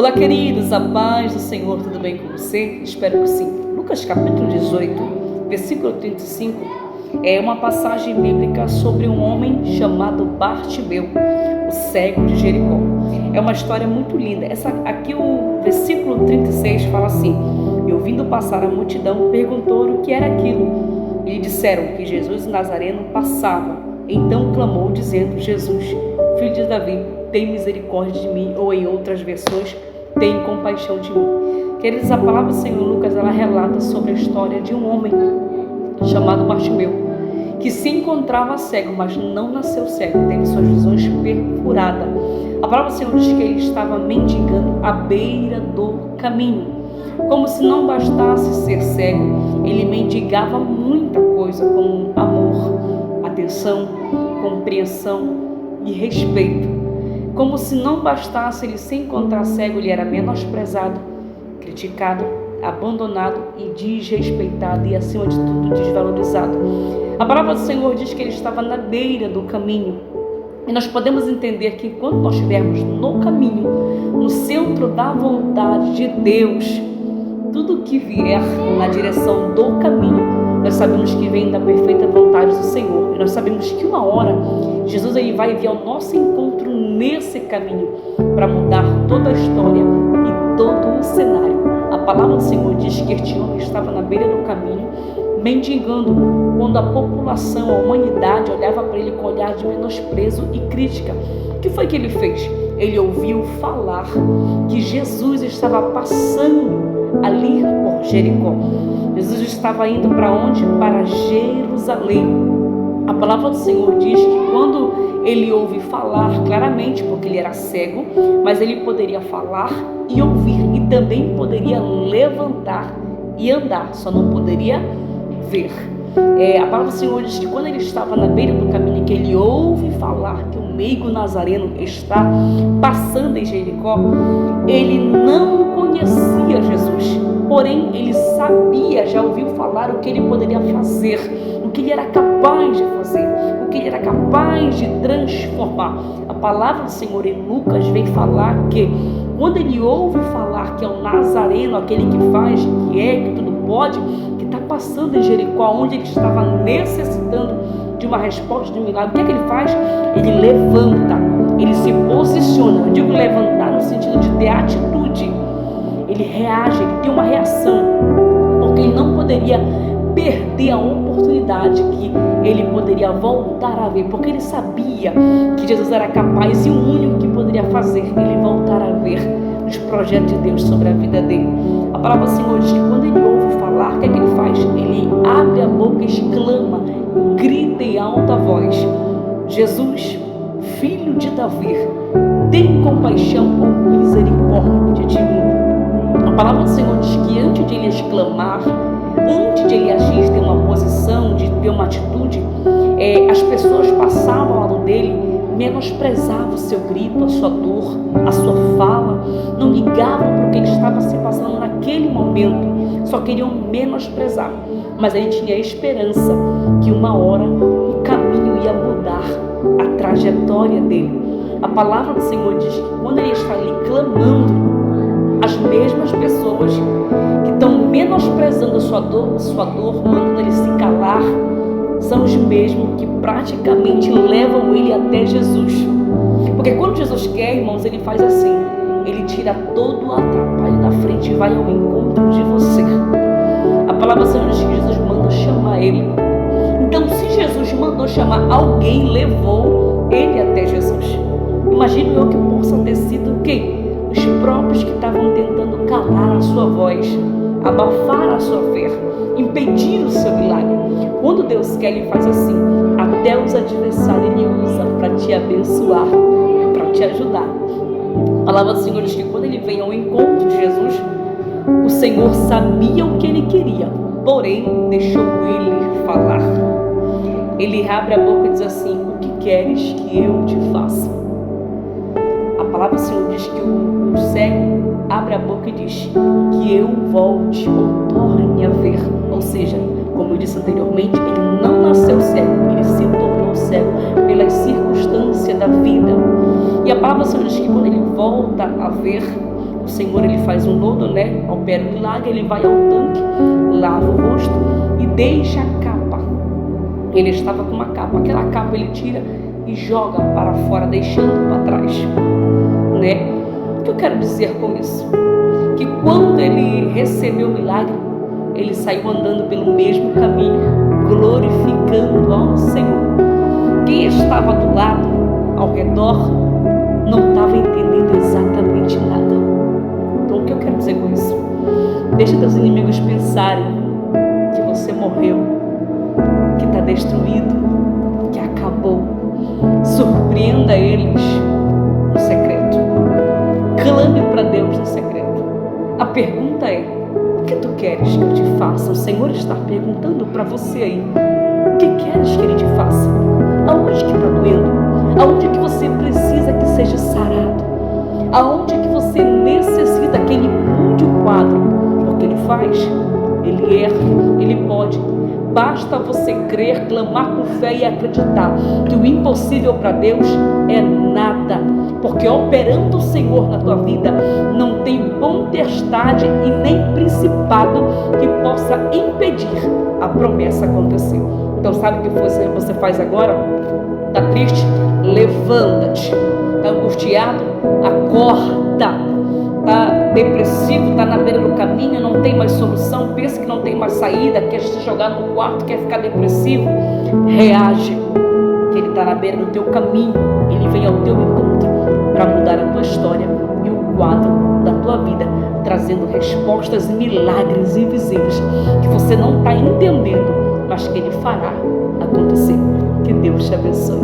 Olá, queridos, a paz do Senhor, tudo bem com você? Espero que sim. Lucas capítulo 18, versículo 35, é uma passagem bíblica sobre um homem chamado Bartimeu, o cego de Jericó. É uma história muito linda. Aqui o versículo 36 fala assim: e ouvindo passar a multidão, perguntou o que era aquilo. E lhe disseram que Jesus Nazareno passava. Então clamou, dizendo: Jesus, filho de Davi, tem misericórdia de mim. Ou em outras versões, tem compaixão de mim. Queridos, a palavra do Senhor Lucas, ela relata sobre a história de um homem chamado Bartimeu, que se encontrava cego, mas não nasceu cego, teve suas visões perfuradas. A palavra do Senhor diz que ele estava mendigando à beira do caminho. Como se não bastasse ser cego, ele mendigava muita coisa, como amor, atenção, compreensão e respeito. Como se não bastasse ele se encontrar cego, ele era menosprezado, criticado, abandonado e desrespeitado e, acima de tudo, desvalorizado. A palavra do Senhor diz que ele estava na beira do caminho. E nós podemos entender que enquanto nós estivermos no caminho, no centro da vontade de Deus, tudo que vier na direção do caminho, nós sabemos que vem da perfeita vontade do Senhor. E nós sabemos que uma hora Jesus ele vai vir ao nosso encontro nesse caminho para mudar toda a história e todo o cenário. A palavra do Senhor diz que este homem estava na beira do caminho, mendigando, quando a população, a humanidade olhava para ele com olhar de menosprezo e crítica. O que foi que ele fez? Ele ouviu falar que Jesus estava passando ali por Jericó. Jesus estava indo para onde? Para Jerusalém. A palavra do Senhor diz que quando ele ouve falar claramente, porque ele era cego, mas ele poderia falar e ouvir, e também poderia levantar e andar, só não poderia ver. A palavra do Senhor diz que quando ele estava na beira do caminho, que ele ouve falar que o meigo Nazareno está passando em Jericó, ele não conhecia Jesus, porém ele sabia, já ouviu falar o que ele poderia fazer, o que ele era capaz de fazer, o que ele era capaz de transformar. A palavra do Senhor em Lucas vem falar que quando ele ouve falar que é o Nazareno, aquele que faz, que tudo pode, que está passando em Jericó, onde ele estava necessitando de uma resposta de milagre, o que é que ele faz? Ele levanta, ele se posiciona. Eu digo levantar no sentido de ter atitude. Ele reage, ele tem uma reação, porque ele não poderia perder a oportunidade que ele poderia voltar a ver, porque ele sabia que Jesus era capaz e o único que poderia fazer ele voltar a ver os projetos de Deus sobre a vida dele. A palavra do Senhor diz que quando ele ouve falar, o que é que ele faz? Ele abre a boca, exclama, grita em alta voz: Jesus, filho de Davi, tem compaixão ou misericórdia de mim. A palavra do Senhor diz que antes de ele exclamar, antes de ele agir, ter uma posição, de ter uma atitude, as pessoas passavam ao lado dele, menosprezavam o seu grito, a sua dor, a sua fala, não ligavam para o que ele estava se passando naquele momento, só queriam menosprezar. Mas ele tinha a esperança que uma hora o caminho ia mudar a trajetória dele. A palavra do Senhor diz que quando ele está ali clamando, as mesmas pessoas que estão menosprezando a sua dor, mandando ele se calar, são os mesmos que praticamente levam ele até Jesus. Porque quando Jesus quer, irmãos, ele faz assim: ele tira todo o atrapalho da frente e vai ao encontro de você. A palavra do Senhor diz que Jesus manda chamar ele. Então, se Jesus mandou chamar, alguém levou ele até Jesus. Imagino eu que possa ter sido quem? Os próprios que estavam tentando calar a sua voz, abafar a sua fé, impedir o seu milagre. Quando Deus quer, ele faz assim: até os adversários ele usa para te abençoar, para te ajudar. A palavra do Senhor diz que quando ele vem ao encontro de Jesus, o Senhor sabia o que ele queria, porém deixou ele falar. Ele abre a boca e diz assim: o que queres que eu te faça? A palavra do Senhor diz que o cego abre a boca e diz: que eu volte ou torne a ver. Ou seja, como eu disse anteriormente, ele não nasceu cego, ele se tornou cego pelas circunstâncias da vida. E a palavra do Senhor diz que quando ele volta a ver, o Senhor ele faz um lodo, né? Opera um milagre, ele vai ao tanque, lava o rosto e deixa a capa. Ele estava com uma capa, aquela capa ele tira e joga para fora, deixando para trás, né? O que eu quero dizer com isso? Que quando ele recebeu o milagre, ele saiu andando pelo mesmo caminho, glorificando ao Senhor. Quem estava do lado, ao redor, não estava entendendo exatamente nada. Então o que eu quero dizer com isso? Deixa teus inimigos pensarem que você morreu, que está destruído, que acabou. Surpreenda eles no secreto. Clame para Deus no secreto. A pergunta é: o que tu queres que eu te faça? O Senhor está perguntando para você aí. O que queres que Ele te faça? Aonde que está doendo? Aonde que você precisa que seja sarado? Aonde que você necessita que Ele mude o quadro? Porque Ele faz, Ele erra, Ele pode. Basta você crer, clamar com fé e acreditar que o impossível para Deus é nada. Porque operando o Senhor na tua vida, não tem potestade e nem principado que possa impedir a promessa acontecer. Então sabe o que você faz agora? Está triste? Levanta-te. Está angustiado? Acorda. Está depressivo? Está na beira do caminho? Não tem mais solução? Pensa que não tem mais saída? Quer se jogar no quarto? Quer ficar depressivo? Reage. Que Ele está na beira do teu caminho. Ele vem ao teu encontro para mudar a tua história e o quadro da tua vida, trazendo respostas e milagres invisíveis que você não está entendendo, mas que Ele fará acontecer. Que Deus te abençoe.